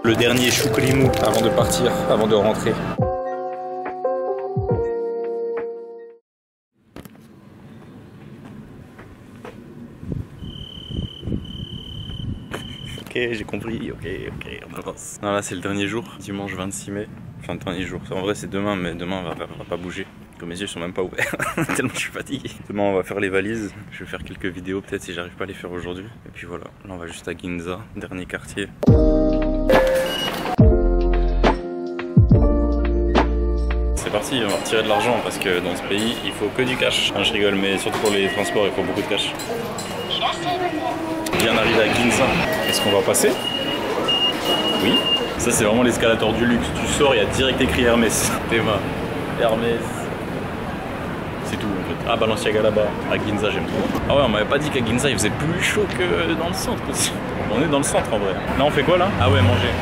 Le dernier choukrimou avant de partir, avant de rentrer. Ok, j'ai compris, ok, on avance. Non, là c'est le dernier jour, dimanche 26 mai. Enfin, le dernier jour. En vrai, c'est demain, mais demain on va pas bouger. Comme mes yeux sont même pas ouverts, tellement je suis fatigué. Demain, on va faire les valises. Je vais faire quelques vidéos, peut-être si j'arrive pas à les faire aujourd'hui. Et puis voilà, là on va juste à Ginza, dernier quartier. C'est parti, on va retirer de l'argent parce que dans ce pays, il faut que du cash. Enfin, je rigole, mais surtout pour les transports, il faut beaucoup de cash. On vient d'arriver à Ginza. Est-ce qu'on va passer? Oui. Ça, c'est vraiment l'escalator du luxe. Tu sors, il y a direct écrit Hermès. Théma. Hermès. C'est tout en fait. Ah, Balenciaga là-bas. À Ginza, j'aime trop. Ah ouais, on m'avait pas dit qu'à Ginza, il faisait plus chaud que dans le centre aussi. On est dans le centre en vrai. Là, on fait quoi là? Ah ouais, manger.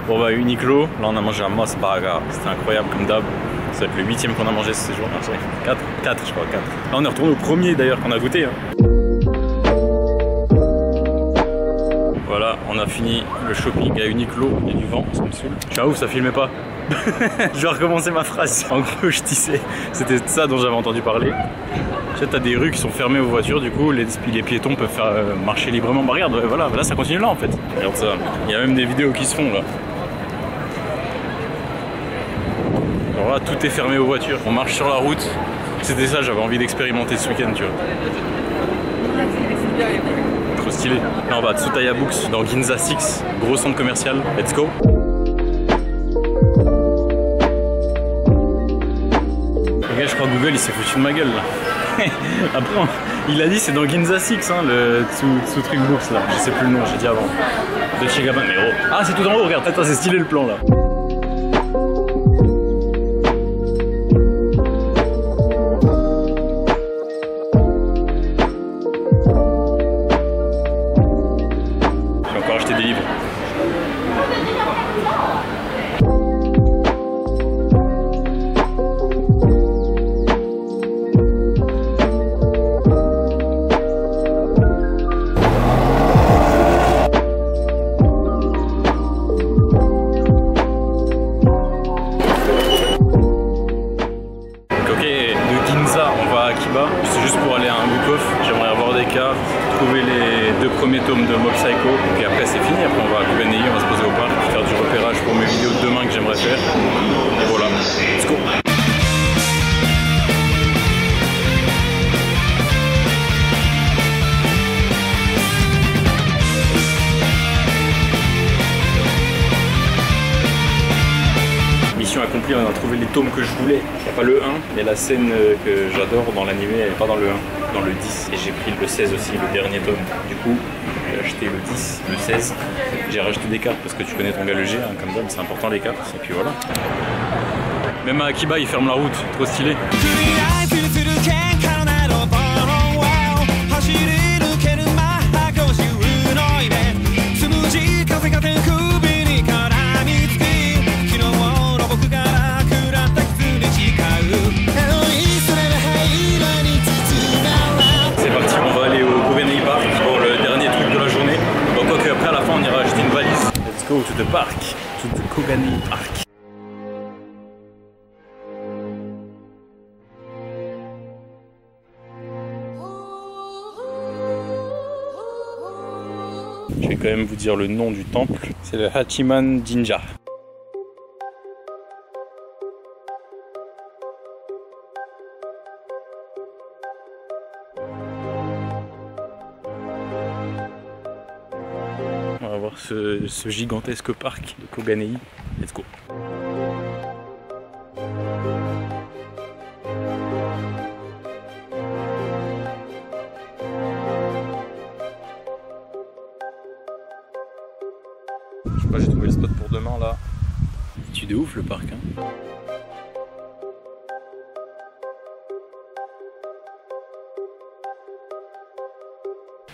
Bon bah Uniqlo, là on a mangé un Mos Burger, c'était incroyable comme d'hab. Ça va être le 8e qu'on a mangé ce séjour. 4 je crois, 4. Là on est retourné au premier d'ailleurs qu'on a goûté. Voilà, on a fini le shopping à Uniqlo, il y a du vent, ça me saoule. Ciao, ça filmait pas. Je vais recommencer ma phrase. En gros je disais, c'était ça dont j'avais entendu parler. Tu sais, t'as des rues qui sont fermées aux voitures, du coup les piétons peuvent faire marcher librement. Bah regarde, voilà, là ça continue là en fait. Regarde ça, il y a même des vidéos qui se font là. Alors là, tout est fermé aux voitures. On marche sur la route. C'était ça, j'avais envie d'expérimenter ce week-end, tu vois. Trop stylé. Là, on va à Tsutaya Books dans Ginza 6, gros centre commercial. Let's go. Ok, je crois que Google il s'est foutu de ma gueule là. Après, il a dit c'est dans Ginza 6, hein, le Tsu Books là. Je sais plus le nom, j'ai dit avant. De chez Gabbana, mais oh. Ah, c'est tout en haut, regarde. Attends, c'est stylé le plan là. Des livres. Ok, de Ginza on va à Akiba, c'est juste pour aller à un book-off. J'aimerais avoir des cartes, trouver les 2 premiers tomes de Mob Psycho, et puis après c'est fini, après on va à Koganei, on va se poser au parc, faire du repérage pour mes vidéos de demain que j'aimerais faire, et voilà, let's go. Mission accomplie, on a trouvé les tomes que je voulais. Il n'y a pas le 1, mais la scène que j'adore dans l'animé, elle n'est pas dans le 1, dans le 10. Et j'ai pris le 16 aussi, le dernier tome. Du coup, j'ai acheté le 10, le 16. J'ai rajouté des cartes parce que tu connais ton gars le G, hein, comme d'hab, c'est important les cartes. Et puis voilà. Même à Akiba, il ferme la route, trop stylé. Let's go to the park, to the Koganei Park. Je vais quand même vous dire le nom du temple, c'est le Hachiman Jinja. On va voir ce gigantesque parc de Koganei. Let's go. Je sais pas, j'ai trouvé le spot pour demain là. Tu de ouf le parc, hein.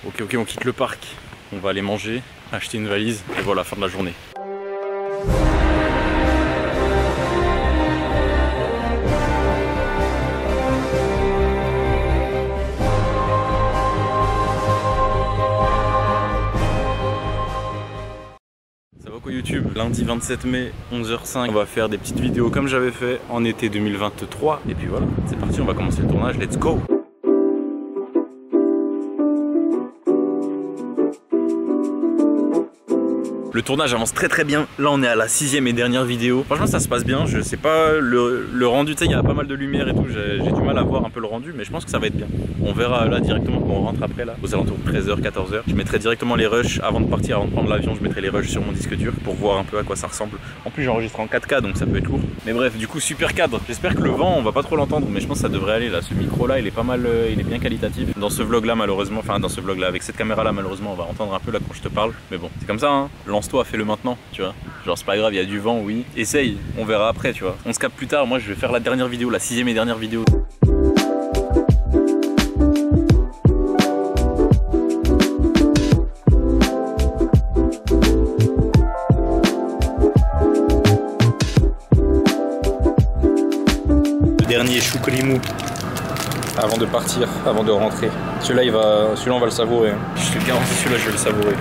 Ok, on quitte le parc. On va aller manger, acheter une valise et voilà, fin de la journée. lundi 27 mai, 11h05. On va faire des petites vidéos comme j'avais fait en été 2023. Et puis voilà, c'est parti, on va commencer le tournage. Let's go! Le tournage avance très bien. Là on est à la 6e et dernière vidéo. Franchement ça se passe bien. Je sais pas le rendu, tu sais il y a pas mal de lumière et tout. J'ai du mal à voir un peu le rendu, mais je pense que ça va être bien. On verra là directement quand on rentre après là, aux alentours de 13h, 14h. Je mettrai directement les rushs avant de partir, avant de prendre l'avion. Je mettrai les rushs sur mon disque dur pour voir un peu à quoi ça ressemble. En plus j'enregistre en 4K donc ça peut être lourd. Mais bref, du coup super cadre. J'espère que le vent on va pas trop l'entendre, mais je pense que ça devrait aller là. Ce micro là il est pas mal, il est bien qualitatif. Dans ce vlog là malheureusement, enfin dans ce vlog là avec cette caméra là malheureusement on va entendre un peu là quand je te parle. Mais bon c'est comme ça hein. Lance-toi, fais-le maintenant, tu vois. Genre c'est pas grave, il y a du vent, oui. Essaye, on verra après, tu vois. On se capte plus tard, moi je vais faire la dernière vidéo, la 6e et dernière vidéo. Le dernier choukrimou avant de partir, avant de rentrer. Celui-là on va le savourer. Je te garantis, celui-là je vais le savourer.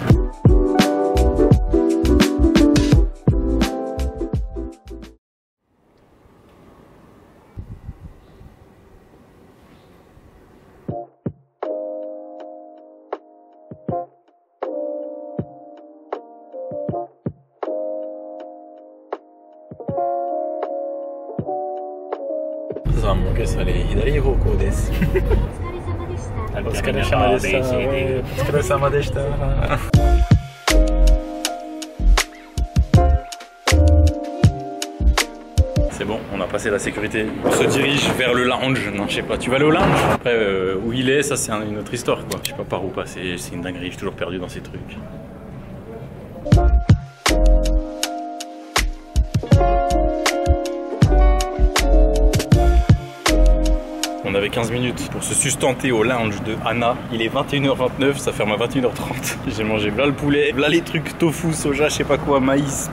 Ça va me manquer ça, les Hidari Roko desu. C'est bon, on a passé la sécurité. On se dirige vers le lounge. Non, je sais pas, tu vas aller au lounge? Après, où il est, ça c'est une autre histoire quoi. Je sais pas par où passer, c'est une dinguerie, je suis toujours perdu dans ces trucs. On avait 15 minutes pour se sustenter au lounge de Anna. Il est 21h29, ça ferme à 21h30. J'ai mangé là le poulet, là les trucs tofu, soja, je sais pas quoi, maïs.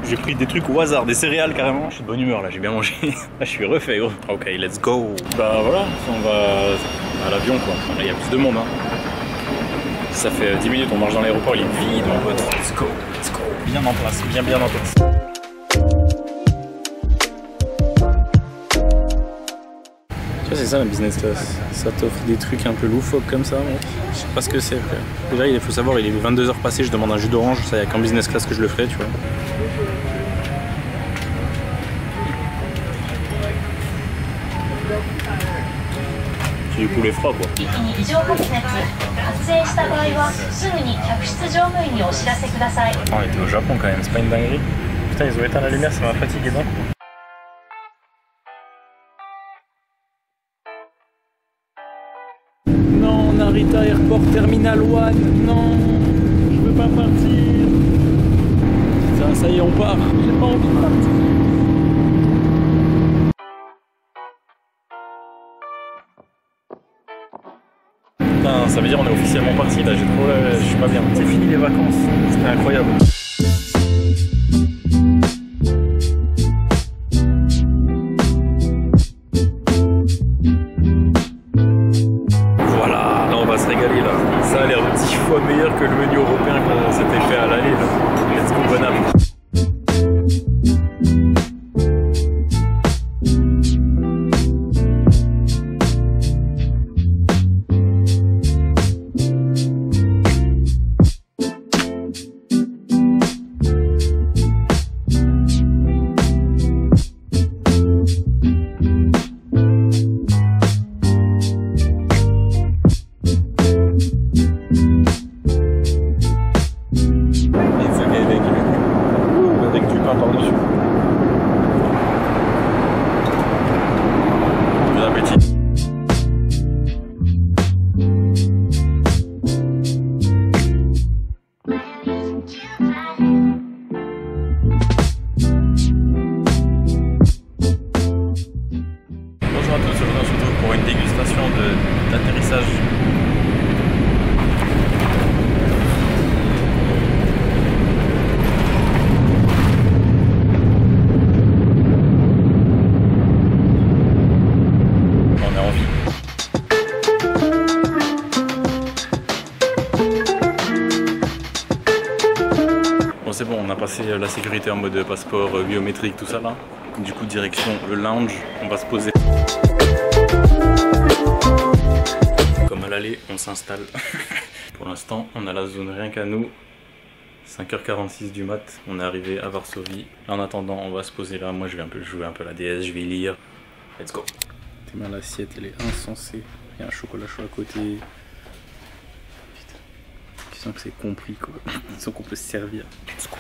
J'ai pris des trucs au hasard, des céréales carrément. Je suis de bonne humeur là, j'ai bien mangé. Là je suis refait gros. Ok, let's go. Bah voilà, on va à l'avion quoi. Là il y a plus de monde hein. Ça fait 10 minutes, on marche dans l'aéroport, il est vide mon pote. Let's go, let's go. Bien en place, bien en place. C'est ça la business class, ça t'offre des trucs un peu loufoques comme ça, mec. Je sais pas ce que c'est frère. Déjà il faut savoir, il est 22h passé, je demande un jus d'orange, ça y a qu'en business class que je le ferai, tu vois. C'est du poulet froid quoi. On était au Japon quand même, c'est pas une dinguerie. Putain ils ont éteint la lumière, ça m'a fatigué d'un coup. Non, Narita Airport Terminal 1, non, je veux pas partir. Ça y est, on part. J'ai pas envie de partir. Putain, ça veut dire on est officiellement parti là, je suis pas bien. C'est fini les vacances, c'était incroyable. Ça a l'air 10 fois meilleur que le menu européen qu'on s'était fait à l'aller. Let's go, bon app. d'atterrissage. On est en vie. Bon, c'est bon, on a passer la sécurité en mode passeport biométrique, tout ça là. Du coup, direction le lounge, on va se poser. Comme à l'aller, on s'installe. Pour l'instant, on a la zone rien qu'à nous. 5h46 du mat, on est arrivé à Varsovie. En attendant, on va se poser là. Moi, je vais un peu jouer un peu la DS, je vais lire. Let's go. T'es mal, l'assiette, elle est insensée. Il y a un chocolat chaud à côté. Putain. Tu sens que c'est compris quoi. Tu sens qu'on peut se servir. Let's go.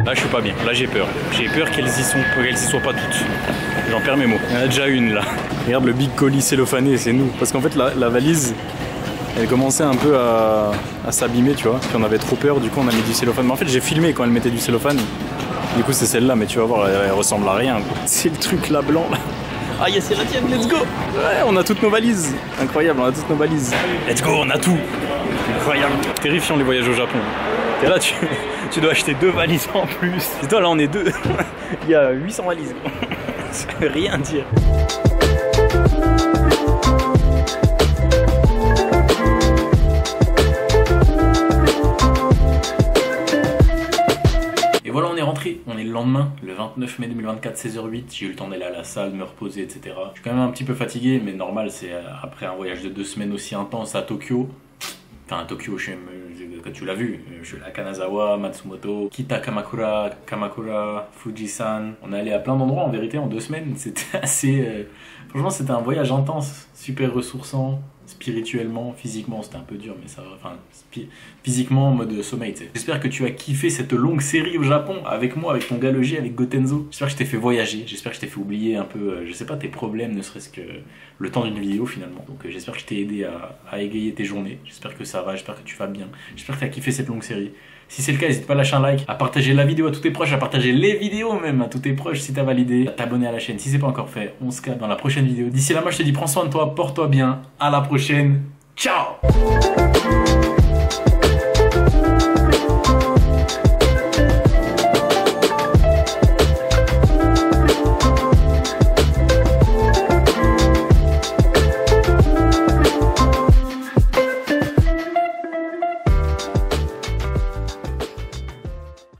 Là je suis pas bien, là j'ai peur. J'ai peur qu'elles y soient pas toutes. J'en perds mes mots. Il y en a déjà une là. Regarde le big colis cellophané, c'est nous. Parce qu'en fait la valise, elle commençait un peu à s'abîmer, tu vois. Puis on avait trop peur, du coup on a mis du cellophane. Mais en fait j'ai filmé quand elle mettait du cellophane. Du coup c'est celle-là, mais tu vas voir, elle ressemble à rien. C'est le truc là blanc là. Ah yes, c'est la tienne, let's go. Ouais, on a toutes nos valises. Incroyable, on a toutes nos valises. Let's go, on a tout. Incroyable. Terrifiant les voyages au Japon. Et là tu dois acheter 2 valises en plus. Et toi là on est 2. Il y a 800 valises. Ça veut rien dire. Et voilà, on est rentré, on est le lendemain, le 29 mai 2024, 16h08, j'ai eu le temps d'aller à la salle, me reposer, etc. Je suis quand même un petit peu fatigué, mais normal, c'est après un voyage de 2 semaines aussi intense à Tokyo. Enfin, à Tokyo, quand tu l'as vu, je suis allé à Kanazawa, Matsumoto, Kita Kamakura, Fujisan. On est allé à plein d'endroits en vérité en 2 semaines, c'était assez... Franchement, c'était un voyage intense, super ressourçant. Spirituellement, physiquement c'était un peu dur, mais ça va, enfin physiquement en mode sommeil, tu sais. J'espère que tu as kiffé cette longue série au Japon avec moi, avec ton gars Logi, avec Gotenzo. J'espère que je t'ai fait voyager, j'espère que je t'ai fait oublier un peu, je sais pas, tes problèmes, ne serait-ce que le temps d'une vidéo finalement. Donc j'espère que je t'ai aidé à égayer tes journées, j'espère que ça va, j'espère que tu vas bien, j'espère que tu as kiffé cette longue série. Si c'est le cas, n'hésite pas à lâcher un like, à partager la vidéo à tous tes proches, à partager les vidéos même à tous tes proches si t'as validé, à t'abonner à la chaîne si c'est pas encore fait. On se capte dans la prochaine vidéo. D'ici là, moi je te dis prends soin de toi, porte-toi bien. À la prochaine. Ciao!